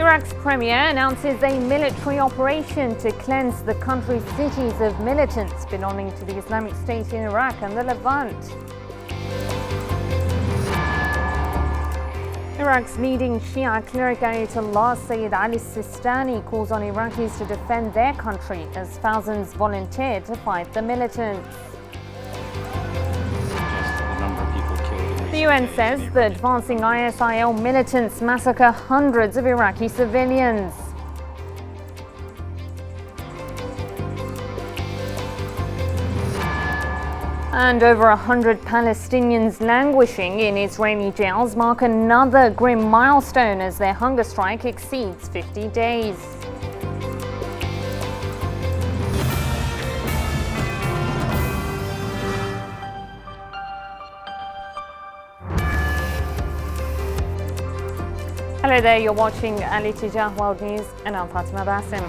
Iraq's premier announces a military operation to cleanse the country's cities of militants belonging to the Islamic State in Iraq and the Levant. Iraq's leading Shia cleric Ayatollah Sayyid Ali Sistani calls on Iraqis to defend their country as thousands volunteer to fight the militants. The UN says the advancing ISIL militants massacre hundreds of Iraqi civilians. And over 100 Palestinians languishing in Israeli jails mark another grim milestone as their hunger strike exceeds 50 days. Hello there, you're watching Al-Ittijah World News and I'm Fatima Basim.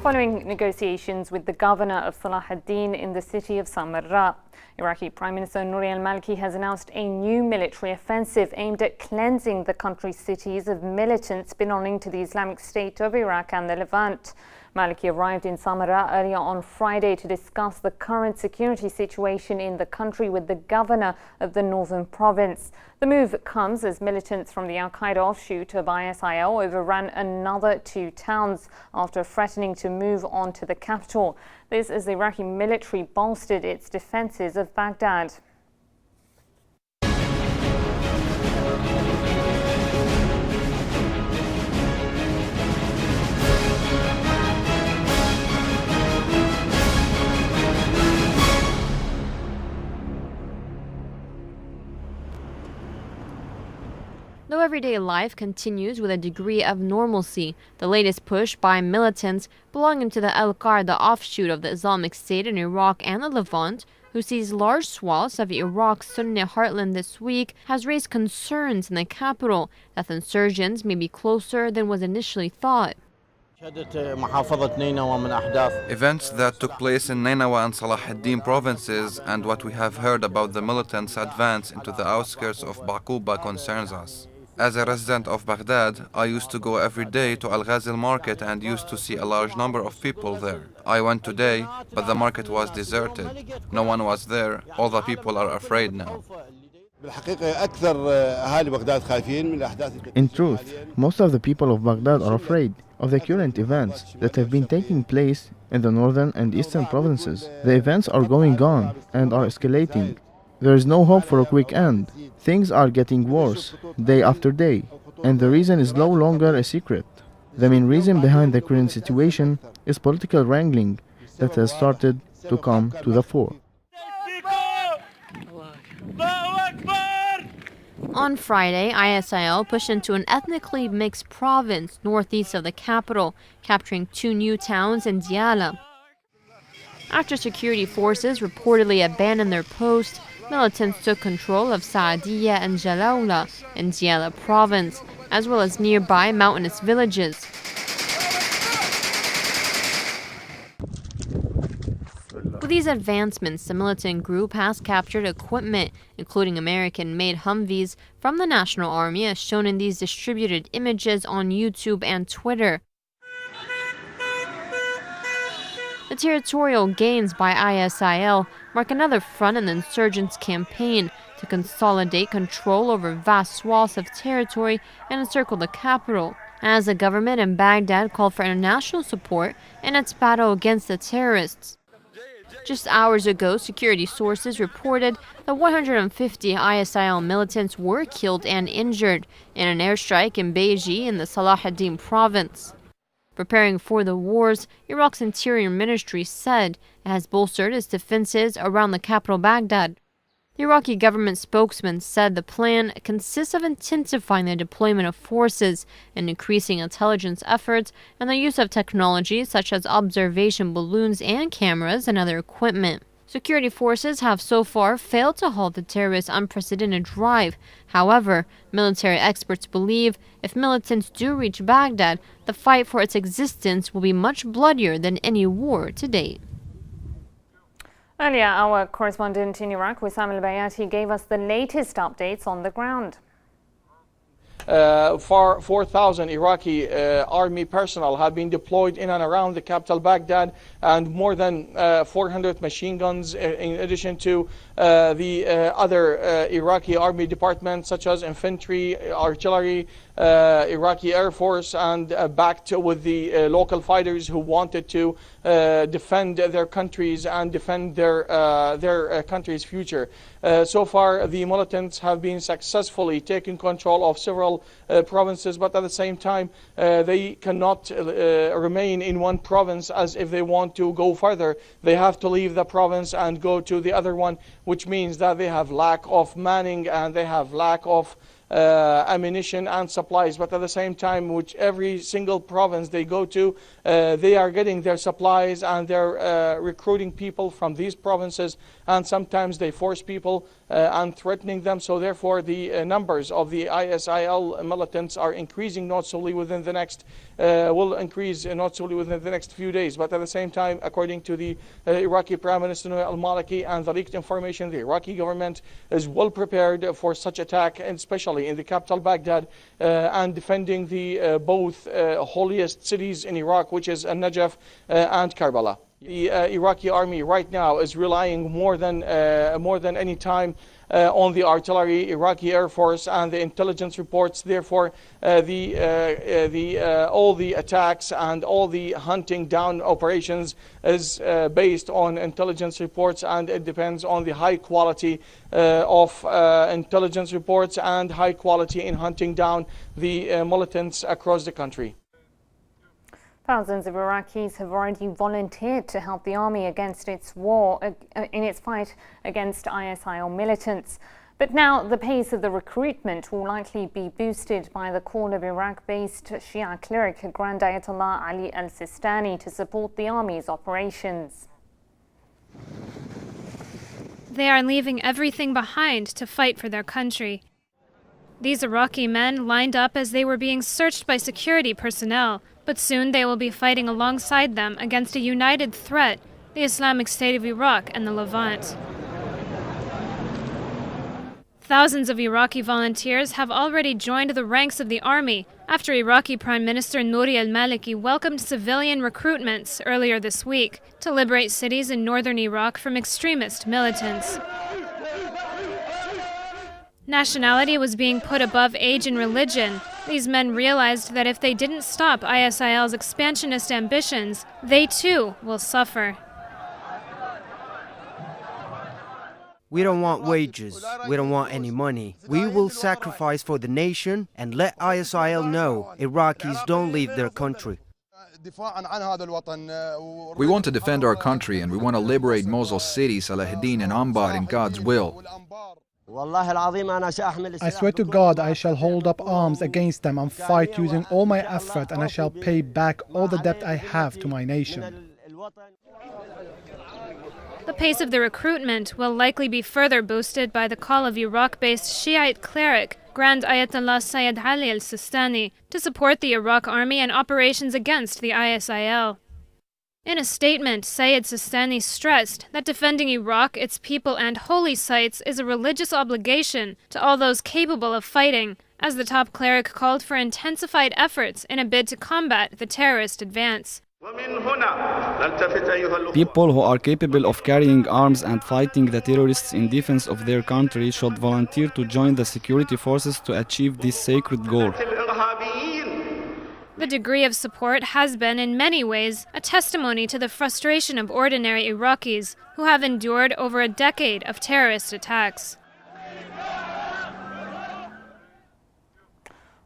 Following negotiations with the governor of Salah ad-Din in the city of Samarra, Iraqi Prime Minister Nouri al-Maliki has announced a new military offensive aimed at cleansing the country's cities of militants belonging to the Islamic State of Iraq and the Levant. Maliki arrived in Samarra earlier on Friday to discuss the current security situation in the country with the governor of the northern province. The move comes as militants from the Al-Qaeda offshoot of ISIL overran another two towns after threatening to move on to the capital. This as the Iraqi military bolstered its defenses of Baghdad. Though everyday life continues with a degree of normalcy, the latest push by militants belonging to the Al-Qaeda offshoot of the Islamic State in Iraq and the Levant, who seized large swaths of Iraq's Sunni heartland this week, has raised concerns in the capital that the insurgents may be closer than was initially thought. Events that took place in Nainawa and Salah ad-Din provinces and what we have heard about the militants' advance into the outskirts of Baquba concerns us. As a resident of Baghdad, I used to go every day to Al-Ghazil market and used to see a large number of people there. I went today, but the market was deserted. No one was there. All the people are afraid now. In truth, most of the people of Baghdad are afraid of the current events that have been taking place in the northern and eastern provinces. The events are going on and are escalating. There is no hope for a quick end. Things are getting worse day after day, and the reason is no longer a secret. The main reason behind the current situation is political wrangling that has started to come to the fore. On Friday, ISIL pushed into an ethnically mixed province northeast of the capital, capturing two new towns in Diyala. After security forces reportedly abandoned their post, militants took control of Saadiyya and Jalawla in Diyala province, as well as nearby mountainous villages. With these advancements, the militant group has captured equipment, including American-made Humvees from the National Army, as shown in these distributed images on YouTube and Twitter. The territorial gains by ISIL mark another front in the insurgents' campaign to consolidate control over vast swaths of territory and encircle the capital, as the government in Baghdad called for international support in its battle against the terrorists. Just hours ago, security sources reported that 150 ISIL militants were killed and injured in an airstrike in Beji in the Salah ad-Din province. Preparing for the wars, Iraq's Interior Ministry said it has bolstered its defenses around the capital Baghdad. The Iraqi government spokesman said the plan consists of intensifying the deployment of forces and increasing intelligence efforts and the use of technology such as observation balloons and cameras and other equipment. Security forces have so far failed to halt the terrorists' unprecedented drive. However, military experts believe if militants do reach Baghdad, the fight for its existence will be much bloodier than any war to date. Earlier, our correspondent in Iraq, Wissam al-Bayati, gave us the latest updates on the ground. 4,000 Iraqi army personnel have been deployed in and around the capital Baghdad, and more than 400 machine guns, in addition to the other Iraqi army departments such as infantry, artillery, Iraqi Air Force, and backed with the local fighters who wanted to defend their countries and defend their country's future. So far, the militants have been successfully taking control of several provinces, but at the same time, they cannot remain in one province as if they want to go further. They have to leave the province and go to the other one, which means that they have lack of manning and they have lack of ammunition and supplies. But at the same time, which every single province they go to, they are getting their supplies and they're recruiting people from these provinces, and sometimes they force people and threatening them. So therefore the numbers of the ISIL militants are increasing noticeably within the next will increase noticeably within the next few days. But at the same time, according to the Iraqi Prime Minister al-Maliki and the leaked information, the Iraqi government is well prepared for such attack, and especially in the capital Baghdad, and defending the both holiest cities in Iraq, which is Najaf and Karbala. The Iraqi army right now is relying more than any time on the artillery, Iraqi Air Force, and the intelligence reports. Therefore, all the attacks and all the hunting down operations is based on intelligence reports, and it depends on the high quality of intelligence reports and high quality in hunting down the militants across the country. Thousands of Iraqis have already volunteered to help the army against its war in its fight against ISIL militants. But now the pace of the recruitment will likely be boosted by the call of Iraq-based Shia cleric Grand Ayatollah Ali al-Sistani to support the army's operations. They are leaving everything behind to fight for their country. These Iraqi men lined up as they were being searched by security personnel, but soon they will be fighting alongside them against a united threat, the Islamic State of Iraq and the Levant. Thousands of Iraqi volunteers have already joined the ranks of the army after Iraqi Prime Minister Nouri al-Maliki welcomed civilian recruitments earlier this week to liberate cities in northern Iraq from extremist militants. Nationality was being put above age and religion. These men realized that if they didn't stop ISIL's expansionist ambitions, they too will suffer. We don't want wages. We don't want any money. We will sacrifice for the nation and let ISIL know Iraqis don't leave their country. We want to defend our country, and we want to liberate Mosul City, Salahuddin and Anbar in God's will. I swear to God, I shall hold up arms against them and fight using all my effort, and I shall pay back all the debt I have to my nation. The pace of the recruitment will likely be further boosted by the call of Iraq-based Shiite cleric Grand Ayatollah Sayyid Ali al-Sistani to support the Iraq army and operations against the ISIL. In a statement, Sayyid Sistani stressed that defending Iraq, its people and holy sites is a religious obligation to all those capable of fighting, as the top cleric called for intensified efforts in a bid to combat the terrorist advance. People who are capable of carrying arms and fighting the terrorists in defense of their country should volunteer to join the security forces to achieve this sacred goal. The degree of support has been, in many ways, a testimony to the frustration of ordinary Iraqis who have endured over a decade of terrorist attacks.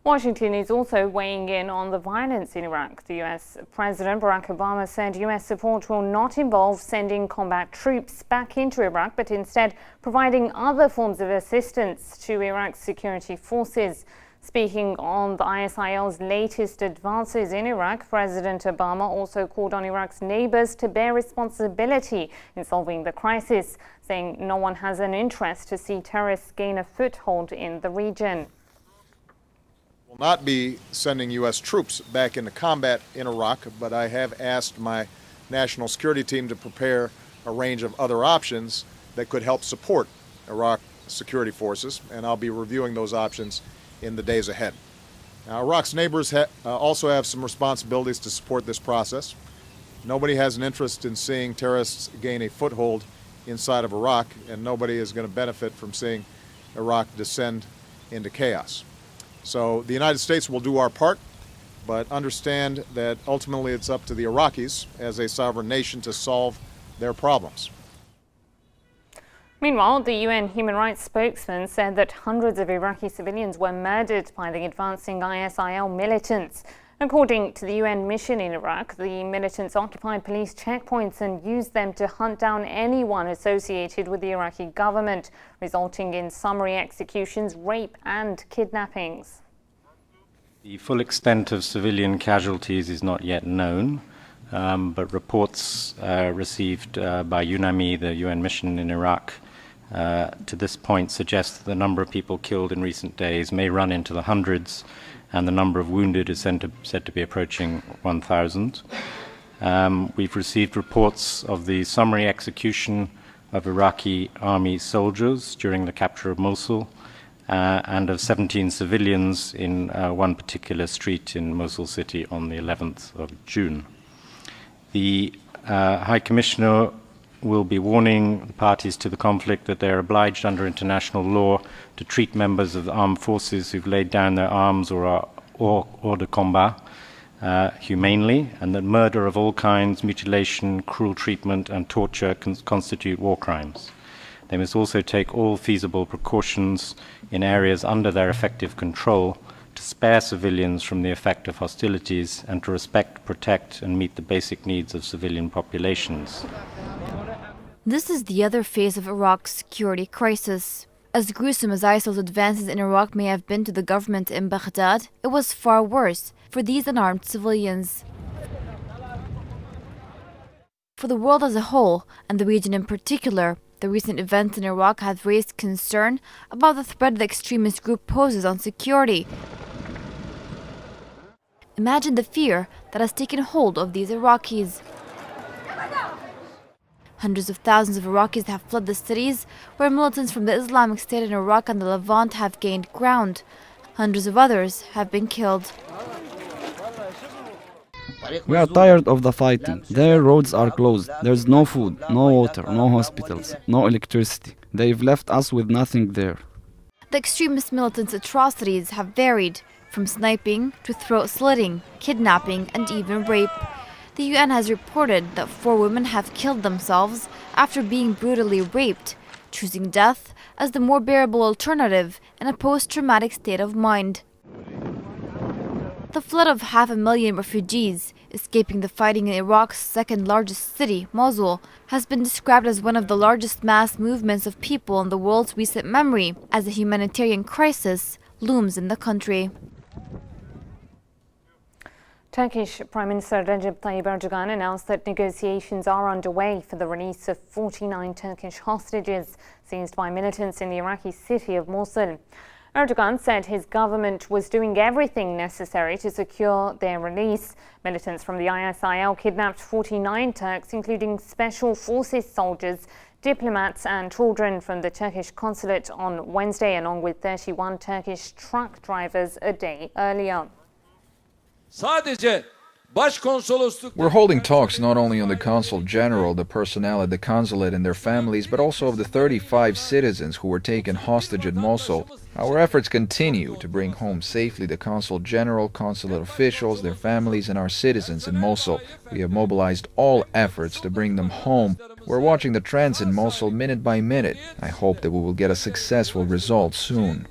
Washington is also weighing in on the violence in Iraq. The US President Barack Obama said US support will not involve sending combat troops back into Iraq, but instead providing other forms of assistance to Iraq's security forces. Speaking on the ISIL's latest advances in Iraq, President Obama also called on Iraq's neighbors to bear responsibility in solving the crisis, saying no one has an interest to see terrorists gain a foothold in the region. Will not be sending U.S. troops back into combat in Iraq, but I have asked my national security team to prepare a range of other options that could help support Iraq security forces, and I'll be reviewing those options in the days ahead. Now, Iraq's neighbors also have some responsibilities to support this process. Nobody has an interest in seeing terrorists gain a foothold inside of Iraq, and nobody is going to benefit from seeing Iraq descend into chaos. So the United States will do our part, but understand that ultimately it's up to the Iraqis as a sovereign nation to solve their problems. Meanwhile, the UN human rights spokesman said that hundreds of Iraqi civilians were murdered by the advancing ISIL militants. According to the UN mission in Iraq, the militants occupied police checkpoints and used them to hunt down anyone associated with the Iraqi government, resulting in summary executions, rape and kidnappings. The full extent of civilian casualties is not yet known, but reports received by UNAMI, the UN mission in Iraq, to this point suggest that the number of people killed in recent days may run into the hundreds, and the number of wounded is said to be approaching 1,000. We've received reports of the summary execution of Iraqi army soldiers during the capture of Mosul, and of 17 civilians in one particular street in Mosul city on the 11th of June. The High Commissioner will be warning the parties to the conflict that they are obliged under international law to treat members of the armed forces who've laid down their arms or are hors de combat humanely, and that murder of all kinds, mutilation, cruel treatment and torture constitute war crimes. They must also take all feasible precautions in areas under their effective control to spare civilians from the effect of hostilities and to respect, protect and meet the basic needs of civilian populations. This is the other phase of Iraq's security crisis. As gruesome as ISIL's advances in Iraq may have been to the government in Baghdad, it was far worse for these unarmed civilians. For the world as a whole, and the region in particular, the recent events in Iraq have raised concern about the threat the extremist group poses on security. Imagine the fear that has taken hold of these Iraqis. Hundreds of thousands of Iraqis have fled the cities where militants from the Islamic State in Iraq and the Levant have gained ground. Hundreds of others have been killed. We are tired of the fighting. Their roads are closed. There's no food, no water, no hospitals, no electricity. They've left us with nothing there. The extremist militants' atrocities have varied, from sniping to throat slitting, kidnapping and even rape. The UN has reported that 4 women have killed themselves after being brutally raped, choosing death as the more bearable alternative in a post-traumatic state of mind. The flood of 500,000 refugees escaping the fighting in Iraq's second-largest city, Mosul, has been described as one of the largest mass movements of people in the world's recent memory, as a humanitarian crisis looms in the country. Turkish Prime Minister Recep Tayyip Erdogan announced that negotiations are underway for the release of 49 Turkish hostages seized by militants in the Iraqi city of Mosul. Erdogan said his government was doing everything necessary to secure their release. Militants from the ISIL kidnapped 49 Turks, including special forces soldiers, diplomats and children from the Turkish consulate on Wednesday, along with 31 Turkish truck drivers a day earlier. We're holding talks not only on the Consul General, the personnel at the consulate and their families, but also of the 35 citizens who were taken hostage at Mosul. Our efforts continue to bring home safely the Consul General, consulate officials, their families and our citizens in Mosul. We have mobilized all efforts to bring them home. We're watching the trends in Mosul minute by minute. I hope that we will get a successful result soon.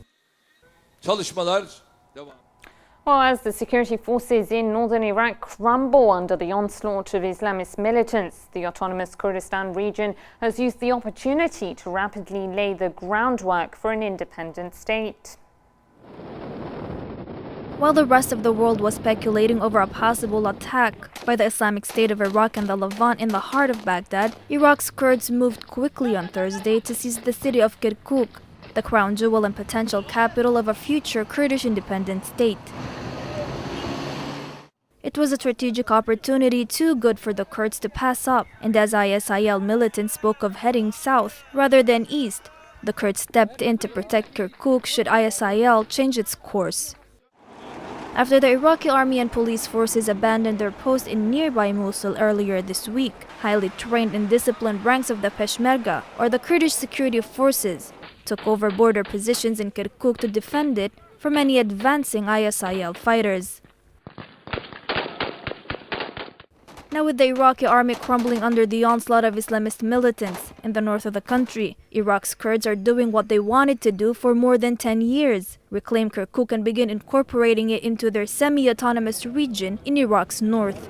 Well, as the security forces in northern Iraq crumble under the onslaught of Islamist militants, the autonomous Kurdistan region has used the opportunity to rapidly lay the groundwork for an independent state. While the rest of the world was speculating over a possible attack by the Islamic State of Iraq and the Levant in the heart of Baghdad, Iraq's Kurds moved quickly on Thursday to seize the city of Kirkuk, the crown jewel and potential capital of a future Kurdish independent state. It was a strategic opportunity too good for the Kurds to pass up, and as ISIL militants spoke of heading south rather than east, The Kurds stepped in to protect Kirkuk should ISIL change its course. After the Iraqi army and police forces abandoned their post in nearby Mosul earlier this week, highly trained and disciplined ranks of the Peshmerga, or the Kurdish security forces, took over border positions in Kirkuk to defend it from any advancing ISIL fighters. Now, with the Iraqi army crumbling under the onslaught of Islamist militants in the north of the country, Iraq's Kurds are doing what they wanted to do for more than 10 years, reclaim Kirkuk and begin incorporating it into their semi-autonomous region in Iraq's north.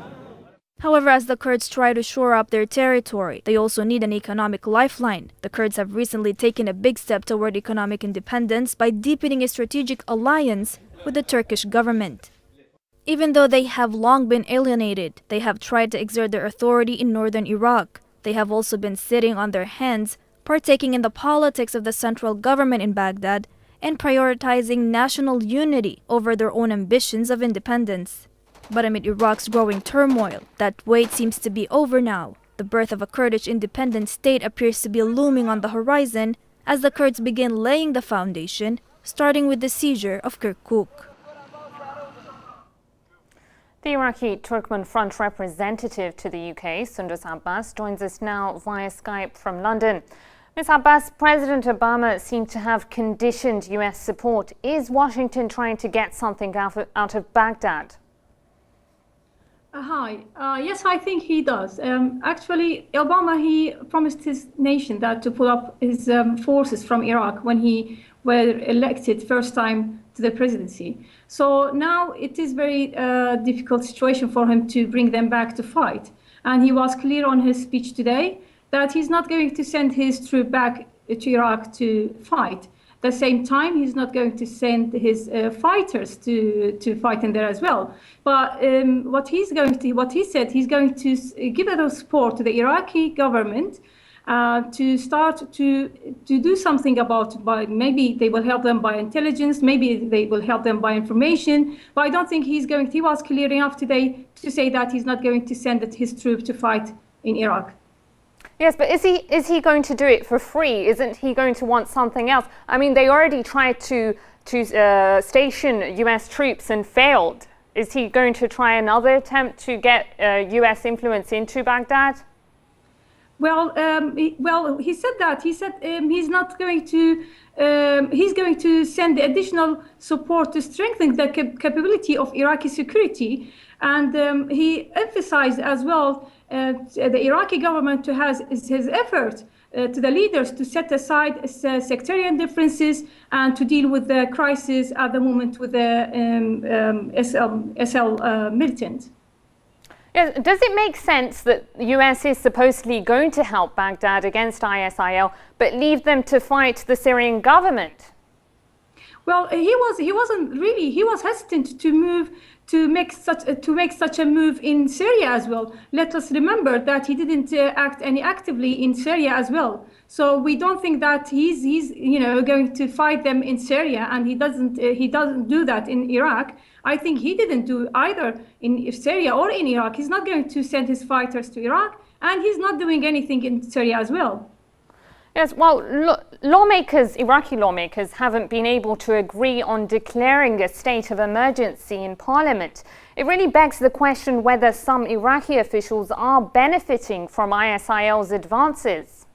However, as the Kurds try to shore up their territory, they also need an economic lifeline. The Kurds have recently taken a big step toward economic independence by deepening a strategic alliance with the Turkish government. Even though they have long been alienated, they have tried to exert their authority in northern Iraq. They have also been sitting on their hands, partaking in the politics of the central government in Baghdad, and prioritizing national unity over their own ambitions of independence. But amid Iraq's growing turmoil, that wait seems to be over now. The birth of a Kurdish independent state appears to be looming on the horizon as the Kurds begin laying the foundation, starting with the seizure of Kirkuk. The Iraqi Turkmen Front representative to the UK, Sundus Abbas, joins us now via Skype from London. Ms. Abbas, President Obama seemed to have conditioned US support. Is Washington trying to get something out of Baghdad? Hi. Yes, I think he does. Actually, Obama, he promised his nation that to pull up his forces from Iraq when he were elected first time to the presidency. So now it is very difficult situation for him to bring them back to fight. And he was clear on his speech today that he's not going to send his troops back to Iraq to fight. At the same time, he's not going to send his fighters to fight in there as well. But what he said, he's going to give a support to the Iraqi government to start to do something about, by maybe they will help them by intelligence, maybe they will help them by information. But I don't think he was clear enough today to say that he's not going to send his troops to fight in Iraq. Yes, but is he going to do it for free? Isn't he going to want something else? I mean, they already tried to station US troops and failed. Is he going to try another attempt to get US influence into Baghdad? Well, he said that. He said he's not going to. He's going to send additional support to strengthen the capability of Iraqi security, and he emphasized as well the Iraqi government to has his effort to the leaders to set aside sectarian differences and to deal with the crisis at the moment with the SL militant. Yes. Does it make sense that the US is supposedly going to help Baghdad against ISIL, but leave them to fight the Syrian government? Well, he was hesitant to make such a move in Syria as well. Let us remember that he didn't act any actively in Syria as well. So we don't think that he's going to fight them in Syria, and he doesn't do that in Iraq. I think he didn't do either in Syria or in Iraq. He's not going to send his fighters to Iraq, and he's not doing anything in Syria as well. Yes, well, Iraqi lawmakers haven't been able to agree on declaring a state of emergency in parliament. It really begs the question whether some Iraqi officials are benefiting from ISIL's advances.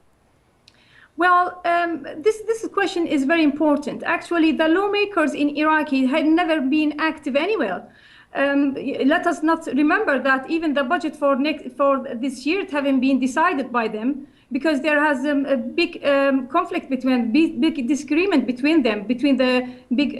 Well, this question is very important. Actually, the lawmakers in Iraq had never been active anywhere. Let us not remember that even the budget for this year haven't been decided by them, because there has a big conflict big disagreement between them, between the big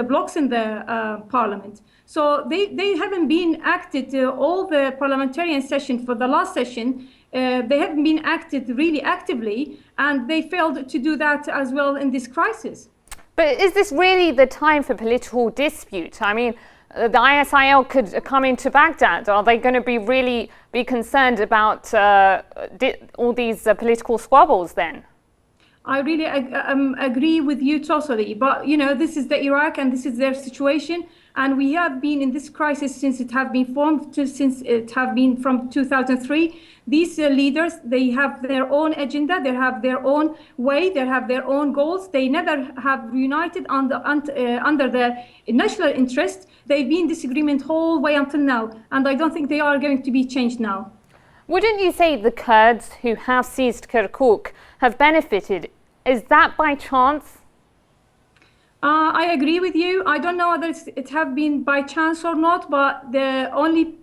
blocks in the parliament. So they haven't been acted all the parliamentarian session for the last session. They haven't been acted really actively, and they failed to do that as well in this crisis. But is this really the time for political dispute? I mean, the ISIL could come into Baghdad. Are they going to really be concerned about all these political squabbles then? I really agree with you totally. But, you know, this is the Iraq and this is their situation. And we have been in this crisis since it have been formed, since it have been from 2003. These leaders, they have their own agenda, they have their own way, they have their own goals. They never have united under the national interest. They've been in disagreement whole way until now. And I don't think they are going to be changed now. Wouldn't you say the Kurds who have seized Kirkuk have benefited? Is that by chance? I agree with you. I don't know whether it have been by chance or not, but the only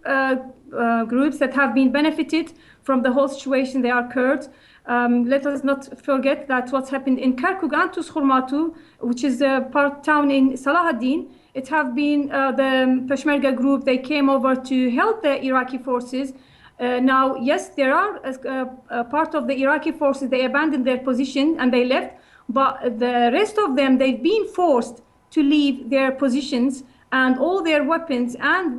groups that have been benefited from the whole situation, they are Kurds. Let us not forget that what's happened in Kirkuk and Tuzhurmatu, which is a part town in Salahuddin, it have been the Peshmerga group, they came over to help the Iraqi forces. Now, yes, there are part of the Iraqi forces, they abandoned their position and they left, but the rest of them, they've been forced to leave their positions, and all their weapons and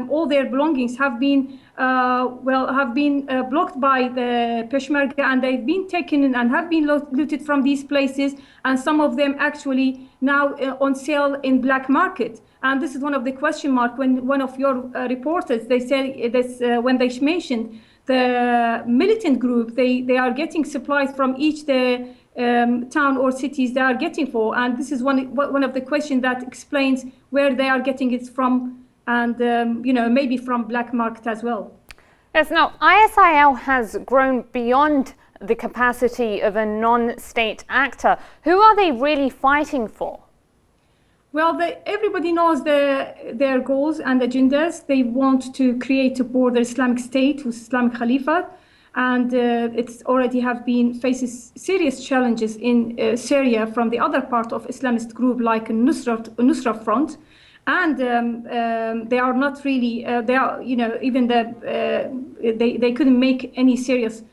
all their belongings have been blocked by the Peshmerga, and they've been taken and have been looted from these places, and some of them actually now on sale in black market. And this is one of the question mark when one of your reporters, they said this when they mentioned the militant group, they are getting supplies from each town or cities they are getting for, and this is one of the questions that explains where they are getting it from, and you know, maybe from black market as well. Yes, now ISIL has grown beyond the capacity of a non-state actor. Who are they really fighting for? Well, everybody knows their goals and agendas. They want to create a border Islamic State with Islamic Caliphate, and it's already have been faces serious challenges in Syria from the other part of Islamist group like Nusra Front, and they are not really they are, you know, even they couldn't make any serious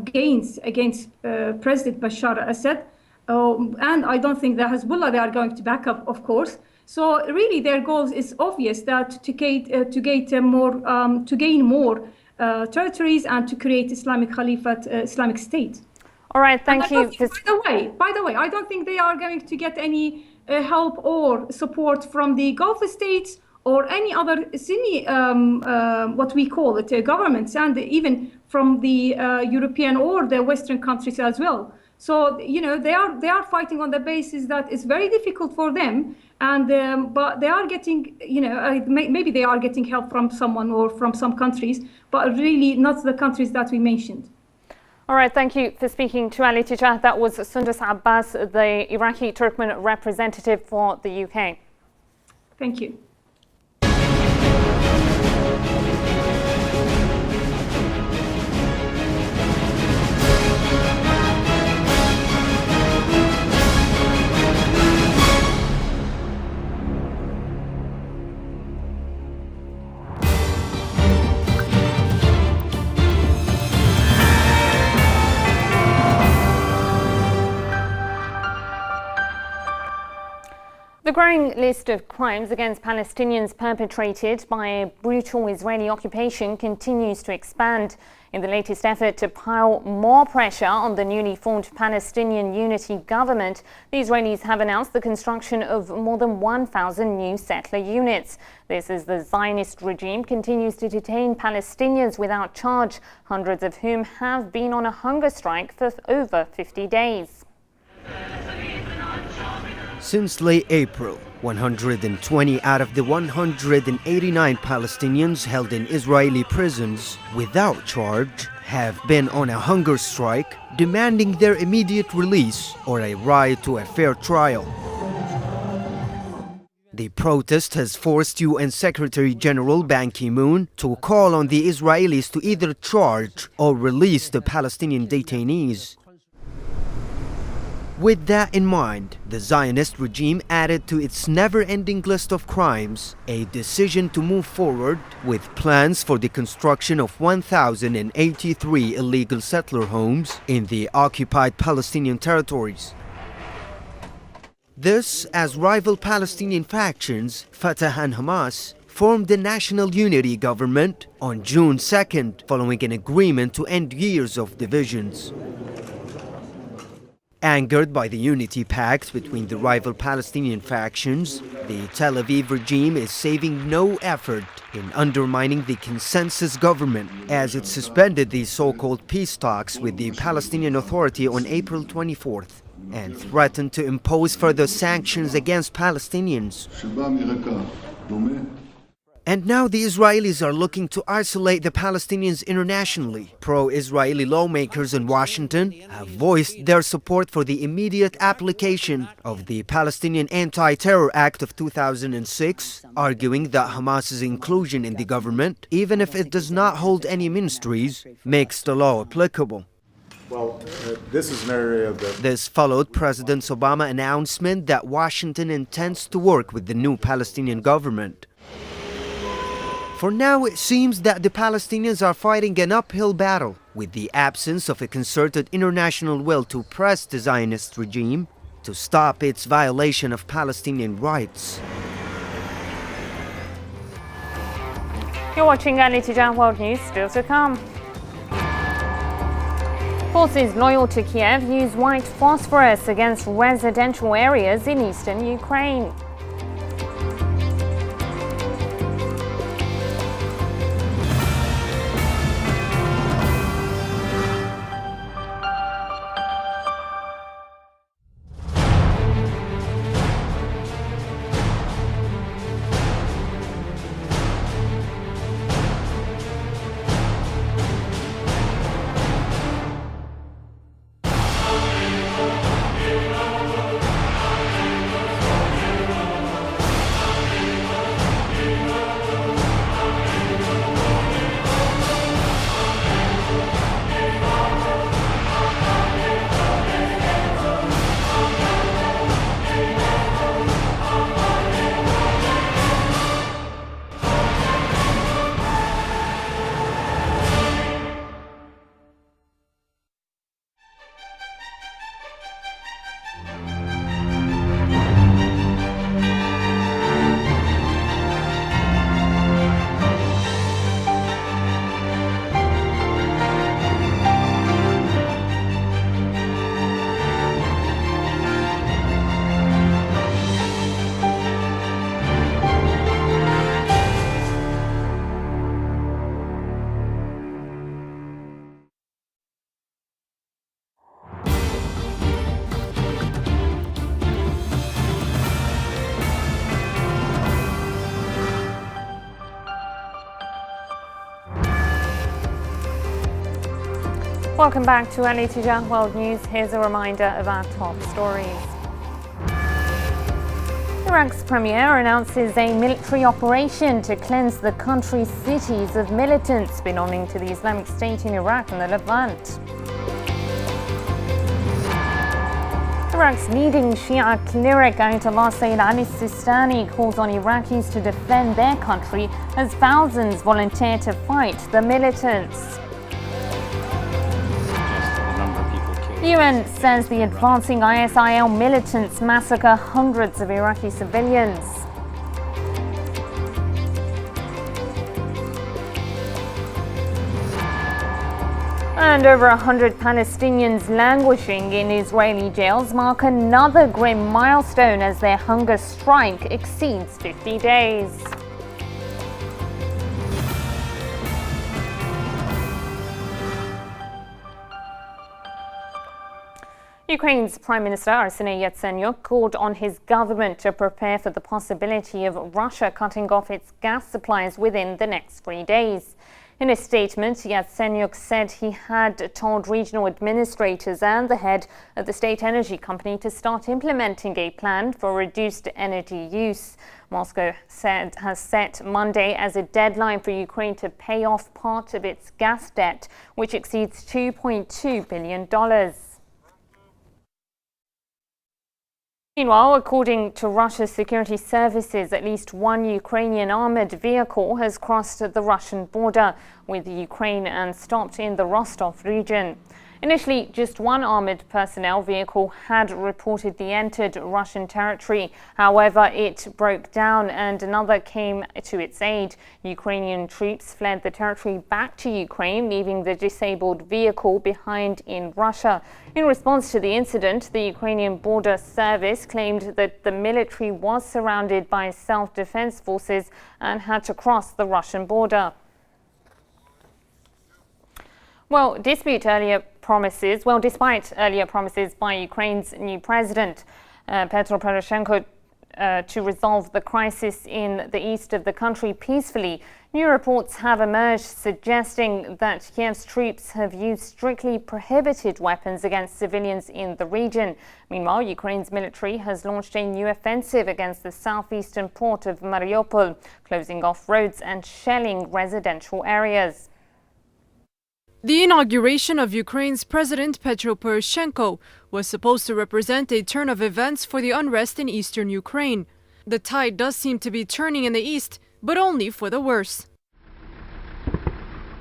gains against President Bashar al-Assad. And I don't think the Hezbollah, they are going to back up, of course. So really their goal is obvious, that to gain more territories and to create Islamic Caliphate, Islamic State. All right, thank you. By the way, I don't think they are going to get any help or support from the Gulf states or any other Sunni, what we call it, governments, and even from the European or the Western countries as well. So, you know, they are fighting on the basis that it's very difficult for them, and but they are getting, you know, maybe they are getting help from someone or from some countries, but really not the countries that we mentioned. All right, thank you for speaking to Ali Tijah. That was Sundus Abbas, the Iraqi Turkmen representative for the UK. Thank you. The growing list of crimes against Palestinians perpetrated by a brutal Israeli occupation continues to expand. In the latest effort to pile more pressure on the newly formed Palestinian Unity government, the Israelis have announced the construction of more than 1,000 new settler units. This as the Zionist regime continues to detain Palestinians without charge, hundreds of whom have been on a hunger strike for over 50 days. Since late April, 120 out of the 189 Palestinians held in Israeli prisons without charge have been on a hunger strike, demanding their immediate release or a right to a fair trial. The protest has forced UN Secretary General Ban Ki-moon to call on the Israelis to either charge or release the Palestinian detainees. With that in mind, the Zionist regime added to its never-ending list of crimes a decision to move forward with plans for the construction of 1,083 illegal settler homes in the occupied Palestinian territories. This as rival Palestinian factions, Fatah and Hamas, formed the National Unity Government on June 2nd, following an agreement to end years of divisions. Angered by the unity pact between the rival Palestinian factions, the Tel Aviv regime is saving no effort in undermining the consensus government as it suspended the so-called peace talks with the Palestinian Authority on April 24th and threatened to impose further sanctions against Palestinians. And now the Israelis are looking to isolate the Palestinians internationally. Pro-Israeli lawmakers in Washington have voiced their support for the immediate application of the Palestinian Anti-Terror Act of 2006, arguing that Hamas's inclusion in the government, even if it does not hold any ministries, makes the law applicable. Well, this is an area that... This followed President Obama's announcement that Washington intends to work with the new Palestinian government. For now, it seems that the Palestinians are fighting an uphill battle, with the absence of a concerted international will to press the Zionist regime to stop its violation of Palestinian rights. You're watching Al Ittijah World News, still to come. Forces loyal to Kiev use white phosphorus against residential areas in eastern Ukraine. Welcome back to Al Ittijah World News. Here's a reminder of our top stories. Iraq's premier announces a military operation to cleanse the country's cities of militants belonging to the Islamic State in Iraq and the Levant. Iraq's leading Shia cleric Ayatollah Sayyid Ali Sistani calls on Iraqis to defend their country as thousands volunteer to fight the militants. The UN says the advancing ISIL militants massacre hundreds of Iraqi civilians. And over 100 Palestinians languishing in Israeli jails mark another grim milestone as their hunger strike exceeds 50 days. Ukraine's Prime Minister Arseniy Yatsenyuk called on his government to prepare for the possibility of Russia cutting off its gas supplies within the next 3 days. In a statement, Yatsenyuk said he had told regional administrators and the head of the state energy company to start implementing a plan for reduced energy use. Moscow has set Monday as a deadline for Ukraine to pay off part of its gas debt, which exceeds $2.2 billion. Meanwhile, according to Russia's security services, at least one Ukrainian armored vehicle has crossed the Russian border with Ukraine and stopped in the Rostov region. Initially, just one armoured personnel vehicle had reportedly entered Russian territory. However, it broke down and another came to its aid. Ukrainian troops fled the territory back to Ukraine, leaving the disabled vehicle behind in Russia. In response to the incident, the Ukrainian Border Service claimed that the military was surrounded by self-defense forces and had to cross the Russian border. Despite earlier promises by Ukraine's new president, Petro Poroshenko, to resolve the crisis in the east of the country peacefully, new reports have emerged suggesting that Kiev's troops have used strictly prohibited weapons against civilians in the region. Meanwhile, Ukraine's military has launched a new offensive against the southeastern port of Mariupol, closing off roads and shelling residential areas. The inauguration of Ukraine's President Petro Poroshenko was supposed to represent a turn of events for the unrest in eastern Ukraine. The tide does seem to be turning in the east, but only for the worse.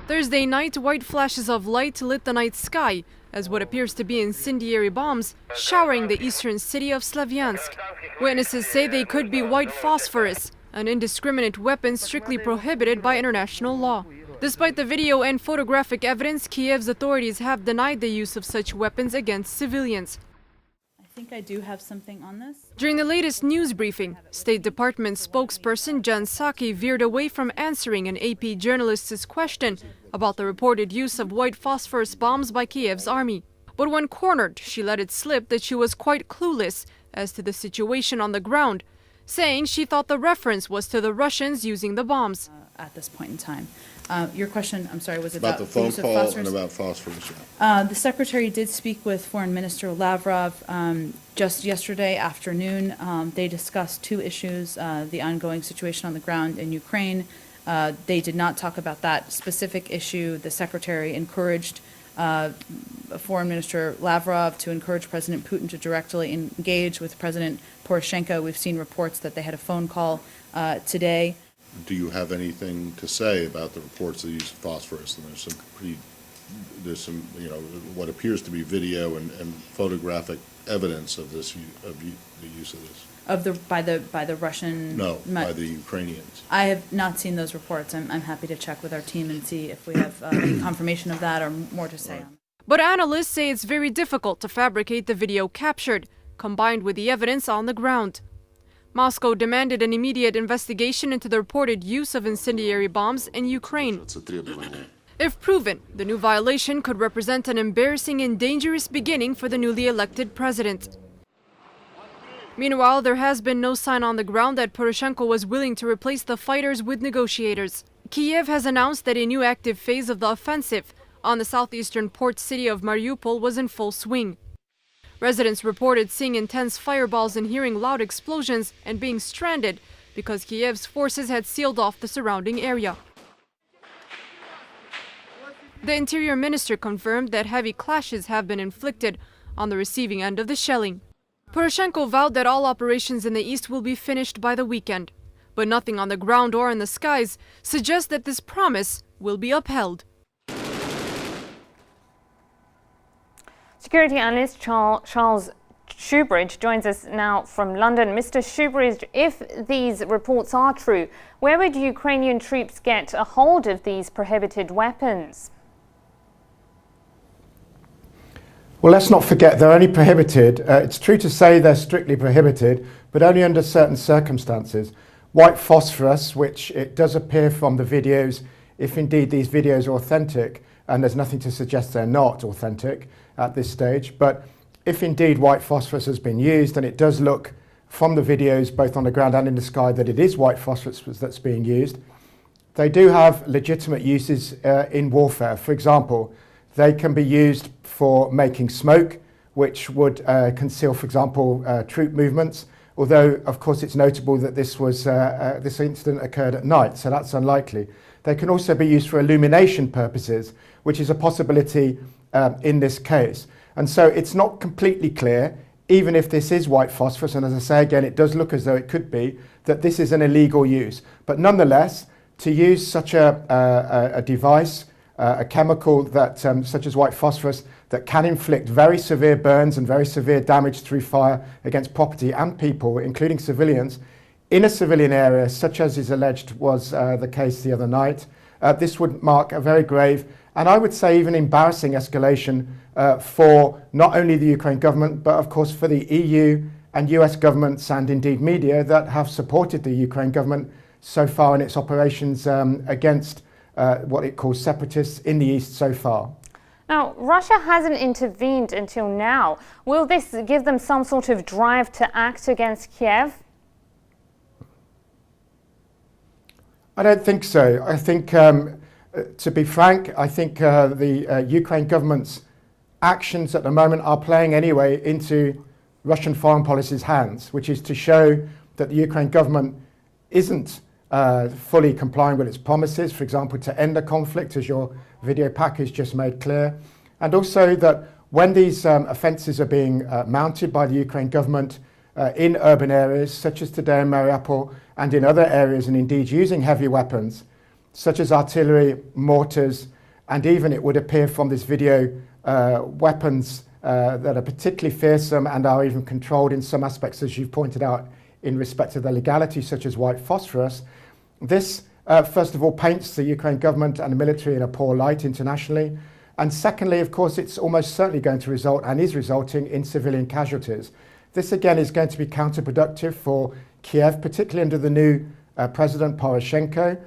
Thursday night, white flashes of light lit the night sky as what appears to be incendiary bombs showering the eastern city of Slavyansk. Witnesses say they could be white phosphorus, an indiscriminate weapon strictly prohibited by international law. Despite the video and photographic evidence, Kiev's authorities have denied the use of such weapons against civilians. I think I do have something on this. During the latest news briefing, State Department spokesperson Jan Psaki veered away from answering an AP journalist's question about the reported use of white phosphorus bombs by Kiev's army. But when cornered, she let it slip that she was quite clueless as to the situation on the ground, saying she thought the reference was to the Russians using the bombs. At this point in time. Your question, I'm sorry, was about the phone use of call phosphorus? and about phosphorus. The Secretary did speak with Foreign Minister Lavrov just yesterday afternoon. They discussed two issues, the ongoing situation on the ground in Ukraine. They did not talk about that specific issue. The Secretary encouraged Foreign Minister Lavrov to encourage President Putin to directly engage with President Poroshenko. We've seen reports that they had a phone call today. Do you have anything to say about the reports of the use of phosphorus? And there's some, what appears to be video and photographic evidence of this, the use of this. By the Russian? No, by the Ukrainians. I have not seen those reports. I'm happy to check with our team and see if we have any confirmation of that or more to say on that. But analysts say it's very difficult to fabricate the video captured, combined with the evidence on the ground. Moscow demanded an immediate investigation into the reported use of incendiary bombs in Ukraine. If proven, the new violation could represent an embarrassing and dangerous beginning for the newly elected president. Meanwhile, there has been no sign on the ground that Poroshenko was willing to replace the fighters with negotiators. Kiev has announced that a new active phase of the offensive on the southeastern port city of Mariupol was in full swing. Residents reported seeing intense fireballs and hearing loud explosions and being stranded because Kiev's forces had sealed off the surrounding area. The Interior Minister confirmed that heavy clashes have been inflicted on the receiving end of the shelling. Poroshenko vowed that all operations in the east will be finished by the weekend, but nothing on the ground or in the skies suggests that this promise will be upheld. Security analyst Charles Shoebridge joins us now from London. Mr. Shoebridge, if these reports are true, where would Ukrainian troops get a hold of these prohibited weapons? Well, let's not forget they're only prohibited. It's true to say they're strictly prohibited, but only under certain circumstances. White phosphorus, which it does appear from the videos, if indeed these videos are authentic, and there's nothing to suggest they're not authentic at this stage, but if indeed white phosphorus has been used, and it does look from the videos both on the ground and in the sky that it is white phosphorus that's being used, they do have legitimate uses in warfare. For example, they can be used for making smoke, which would conceal, for example, troop movements, although of course it's notable that this incident occurred at night, so that's unlikely. They can also be used for illumination purposes, which is a possibility in this case. And so it's not completely clear, even if this is white phosphorus, and as I say again, it does look as though it could be, that this is an illegal use. But nonetheless, to use such a device, a chemical that, such as white phosphorus, that can inflict very severe burns and very severe damage through fire against property and people, including civilians, in a civilian area, such as is alleged was the case the other night. This would mark a very grave and I would say even embarrassing escalation for not only the Ukraine government, but of course for the EU and US governments and indeed media that have supported the Ukraine government so far in its operations against what it calls separatists in the east so far. Now, Russia hasn't intervened until now. Will this give them some sort of drive to act against Kiev? I don't think so. I think, to be frank, I think the Ukraine government's actions at the moment are playing anyway into Russian foreign policy's hands, which is to show that the Ukraine government isn't fully complying with its promises, for example, to end the conflict, as your video package just made clear, and also that when these offences are being mounted by the Ukraine government in urban areas, such as today in Mariupol, and in other areas, and indeed using heavy weapons, such as artillery, mortars, and even, it would appear from this video, weapons that are particularly fearsome and are even controlled in some aspects, as you've pointed out, in respect to their legality, such as white phosphorus. This, first of all, paints the Ukraine government and the military in a poor light internationally. And secondly, of course, it's almost certainly going to result, and is resulting, in civilian casualties. This, again, is going to be counterproductive for Kiev, particularly under the new President Poroshenko,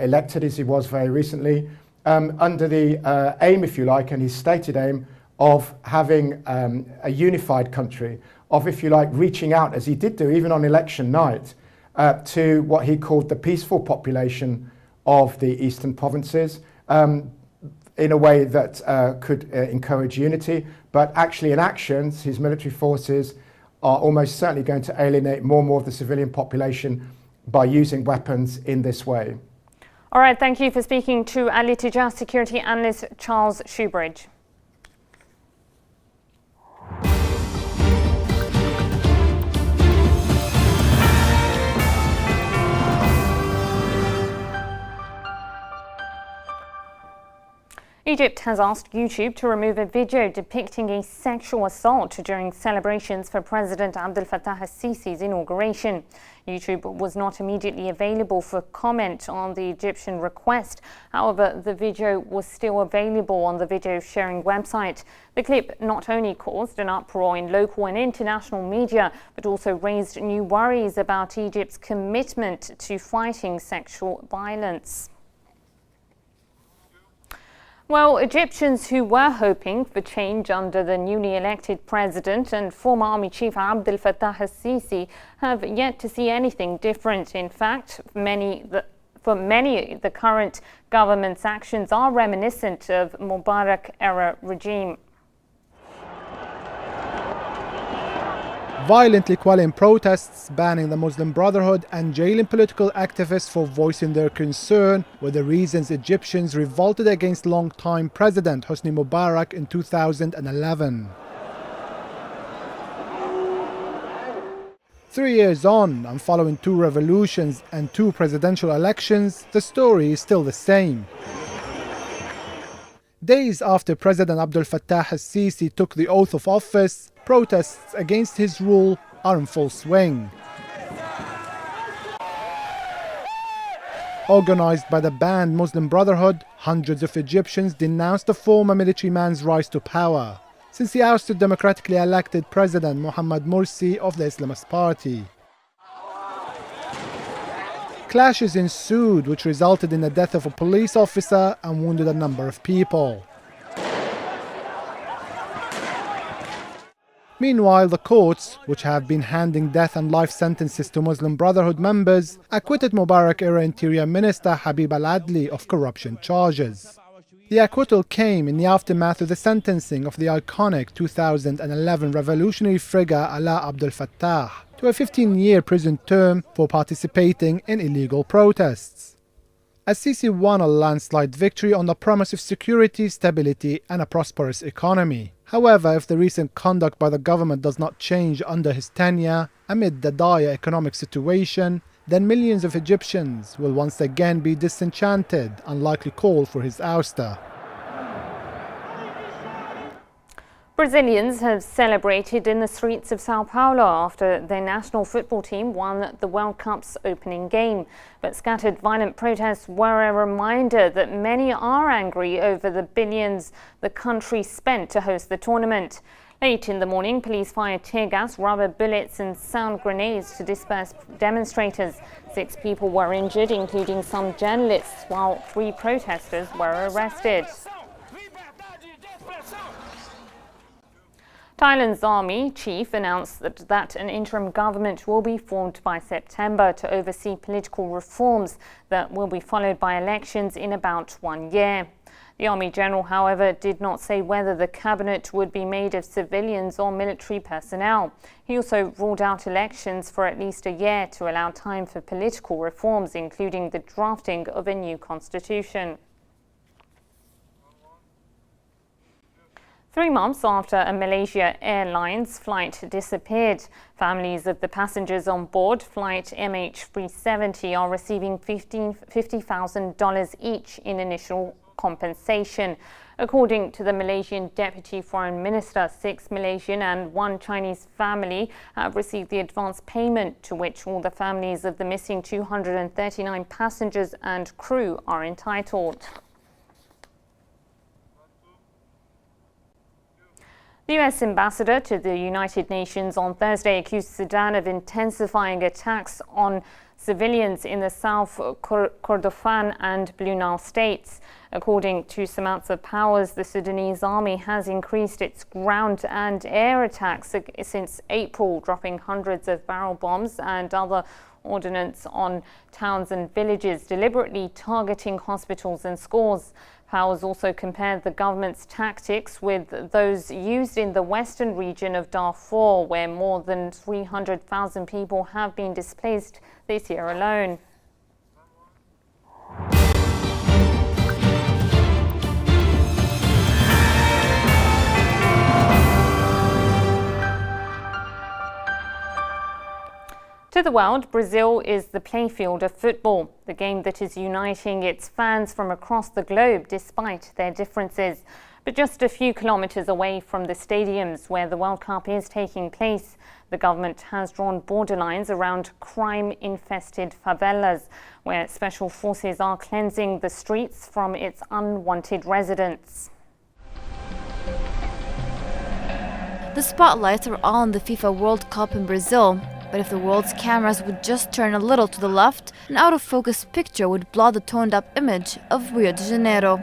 elected as he was very recently, under the aim, if you like, and his stated aim of having a unified country, of, if you like, reaching out, as he did do even on election night, to what he called the peaceful population of the eastern provinces, in a way that could encourage unity. But actually in actions, his military forces are almost certainly going to alienate more and more of the civilian population by using weapons in this way. All right, thank you for speaking to Al Ittijah security analyst Charles Shoebridge. Egypt has asked YouTube to remove a video depicting a sexual assault during celebrations for President Abdel Fattah al-Sisi's inauguration. YouTube was not immediately available for comment on the Egyptian request. However, the video was still available on the video sharing website. The clip not only caused an uproar in local and international media, but also raised new worries about Egypt's commitment to fighting sexual violence. Well, Egyptians who were hoping for change under the newly elected president and former army chief Abdel Fattah al-Sisi have yet to see anything different. In fact, for many, the current government's actions are reminiscent of Mubarak-era regime. Violently quelling protests, banning the Muslim Brotherhood and jailing political activists for voicing their concern were the reasons Egyptians revolted against longtime President Hosni Mubarak in 2011. 3 years on, and following 2 revolutions and 2 presidential elections, the story is still the same. Days after President Abdel Fattah al-Sisi took the oath of office, protests against his rule are in full swing. Organized by the banned Muslim Brotherhood, hundreds of Egyptians denounced the former military man's rise to power, since he ousted democratically elected President Mohamed Morsi of the Islamist Party. Clashes ensued, which resulted in the death of a police officer and wounded a number of people. Meanwhile, the courts, which have been handing death and life sentences to Muslim Brotherhood members, acquitted Mubarak-era Interior Minister Habib al-Adli of corruption charges. The acquittal came in the aftermath of the sentencing of the iconic 2011 revolutionary figure Alaa Abdel Fattah to a 15-year prison term for participating in illegal protests. Al-Sisi won a landslide victory on the promise of security, stability and a prosperous economy. However, if the recent conduct by the government does not change under his tenure, amid the dire economic situation, then millions of Egyptians will once again be disenchanted and likely call for his ouster. Brazilians have celebrated in the streets of Sao Paulo after their national football team won the World Cup's opening game. But scattered violent protests were a reminder that many are angry over the billions the country spent to host the tournament. Late in the morning, police fired tear gas, rubber bullets and sound grenades to disperse demonstrators. 6 people were injured, including some journalists, while 3 protesters were arrested. Thailand's army chief announced that an interim government will be formed by September to oversee political reforms that will be followed by elections in about 1 year. The army general, however, did not say whether the cabinet would be made of civilians or military personnel. He also ruled out elections for at least a year to allow time for political reforms, including the drafting of a new constitution. 3 months after a Malaysia Airlines flight disappeared, families of the passengers on board flight MH370 are receiving $50,000 each in initial compensation. According to the Malaysian Deputy Foreign Minister, 6 Malaysian and 1 Chinese family have received the advance payment, to which all the families of the missing 239 passengers and crew are entitled. The US ambassador to the United Nations on Thursday accused Sudan of intensifying attacks on civilians in the South Kordofan and Blue Nile states. According to Samantha Powers, the Sudanese army has increased its ground and air attacks since April, dropping hundreds of barrel bombs and other ordnance on towns and villages, deliberately targeting hospitals and schools. Powers also compared the government's tactics with those used in the western region of Darfur, where more than 300,000 people have been displaced this year alone. To the world, Brazil is the playfield of football, the game that is uniting its fans from across the globe despite their differences. But just a few kilometers away from the stadiums where the World Cup is taking place, the government has drawn border lines around crime-infested favelas, where special forces are cleansing the streets from its unwanted residents. The spotlights are all on the FIFA World Cup in Brazil. But if the world's cameras would just turn a little to the left, an out-of-focus picture would blur the toned-up image of Rio de Janeiro.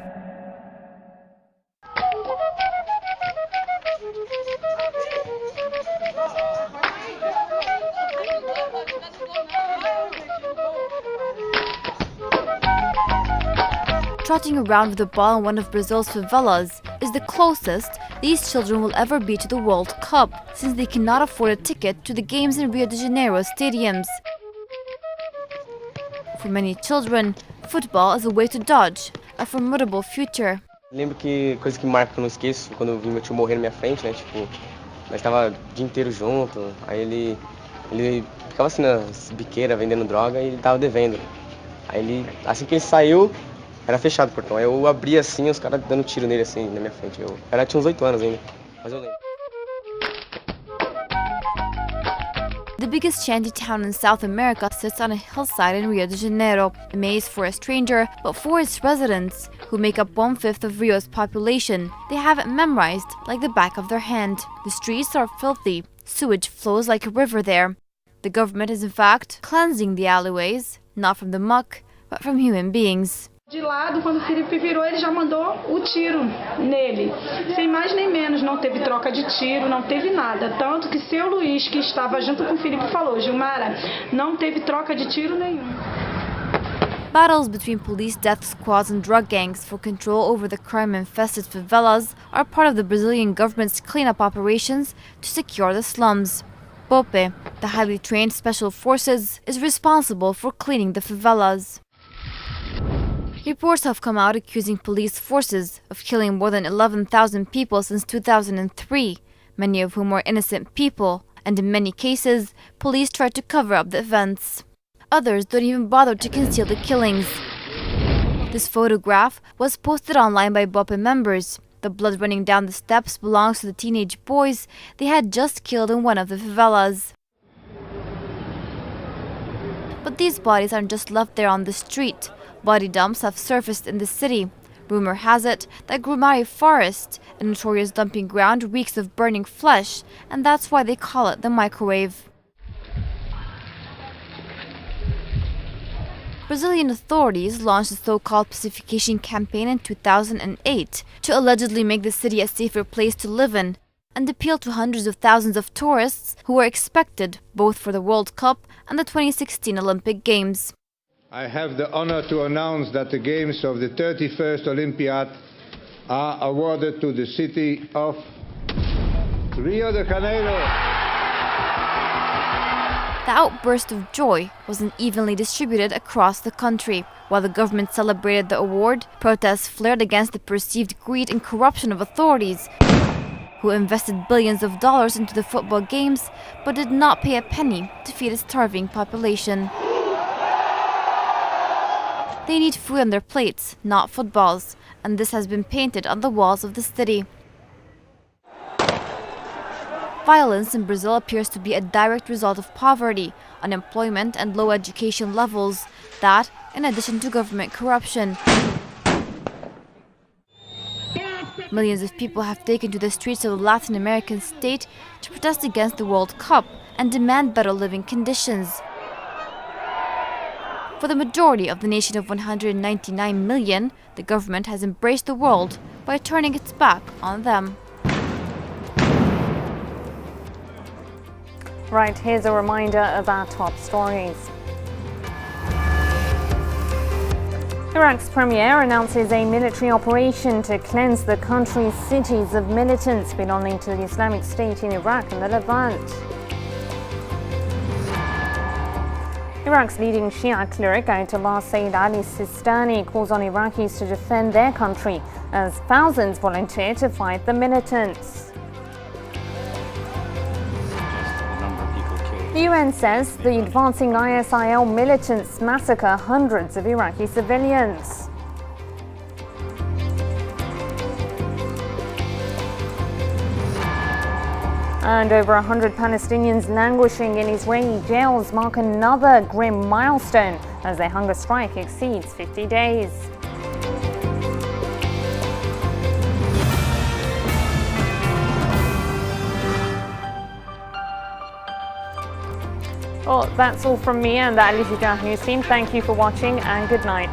Trotting around with a ball in one of Brazil's favelas is the closest these children will ever be to the World Cup, since they cannot afford a ticket to the games in Rio de Janeiro stadiums. For many children, football is a way to dodge a formidable future. Lembro que coisa que marca que eu não esqueço, quando eu vi meu tio morrer na minha frente, né, tipo, nós tava o dia inteiro junto, aí ele ficava assim nas biqueiras vendendo droga e ele tava devendo. Aí ele, assim que ele saiu, era fechado o portão. Aí eu abri assim, os caras dando tiro nele assim na minha frente. Eu tinha uns 8 anos ainda, mas eu lembro. The biggest shanty town in South America sits on a hillside in Rio de Janeiro, a maze for a stranger, but for its residents, who make up 1/5 of Rio's population. They have it memorized like the back of their hand. The streets are filthy. Sewage flows like a river there. The government is in fact cleansing the alleyways, not from the muck, but from human beings. De lado, quando o Felipe virou, ele já mandou o tiro nele. Sem mais nem menos, não teve troca de tiro, não teve nada. Tanto que seu Luiz, que estava junto com o Felipe, falou: Gilmara, não teve troca de tiro nenhum. Battles between police death squads and drug gangs for control over the crime-infested favelas are part of the Brazilian government's cleanup operations to secure the slums. BOPE, the highly trained special forces, is responsible for cleaning the favelas. Reports have come out accusing police forces of killing more than 11,000 people since 2003, many of whom were innocent people, and in many cases, police tried to cover up the events. Others don't even bother to conceal the killings. This photograph was posted online by BOPE members. The blood running down the steps belongs to the teenage boys they had just killed in one of the favelas. But these bodies aren't just left there on the street. Body dumps have surfaced in the city. Rumor has it that Grumari Forest, a notorious dumping ground, reeks of burning flesh, and that's why they call it the microwave. Brazilian authorities launched the so-called pacification campaign in 2008 to allegedly make the city a safer place to live in, and appeal to hundreds of thousands of tourists who were expected both for the World Cup and the 2016 Olympic Games. I have the honor to announce that the Games of the 31st Olympiad are awarded to the city of Rio de Janeiro. The outburst of joy wasn't evenly distributed across the country. While the government celebrated the award, protests flared against the perceived greed and corruption of authorities, who invested billions of dollars into the football games but did not pay a penny to feed a starving population. They need food on their plates, not footballs, and this has been painted on the walls of the city. Violence in Brazil appears to be a direct result of poverty, unemployment, and low education levels. That, in addition to government corruption. Millions of people have taken to the streets of the Latin American state to protest against the World Cup and demand better living conditions. For the majority of the nation of 199 million, the government has embraced the world by turning its back on them. Right, here's a reminder of our top stories. Iraq's premier announces a military operation to cleanse the country's cities of militants belonging to the Islamic State in Iraq and the Levant. Iraq's leading Shia cleric Ayatollah Sayyid Ali Sistani calls on Iraqis to defend their country as thousands volunteer to fight the militants. The UN says the advancing ISIL militants massacre hundreds of Iraqi civilians. And over 100 Palestinians languishing in Israeli jails mark another grim milestone as their hunger strike exceeds 50 days. Well, that's all from me and the Ali Tijah News team. Thank you for watching and good night.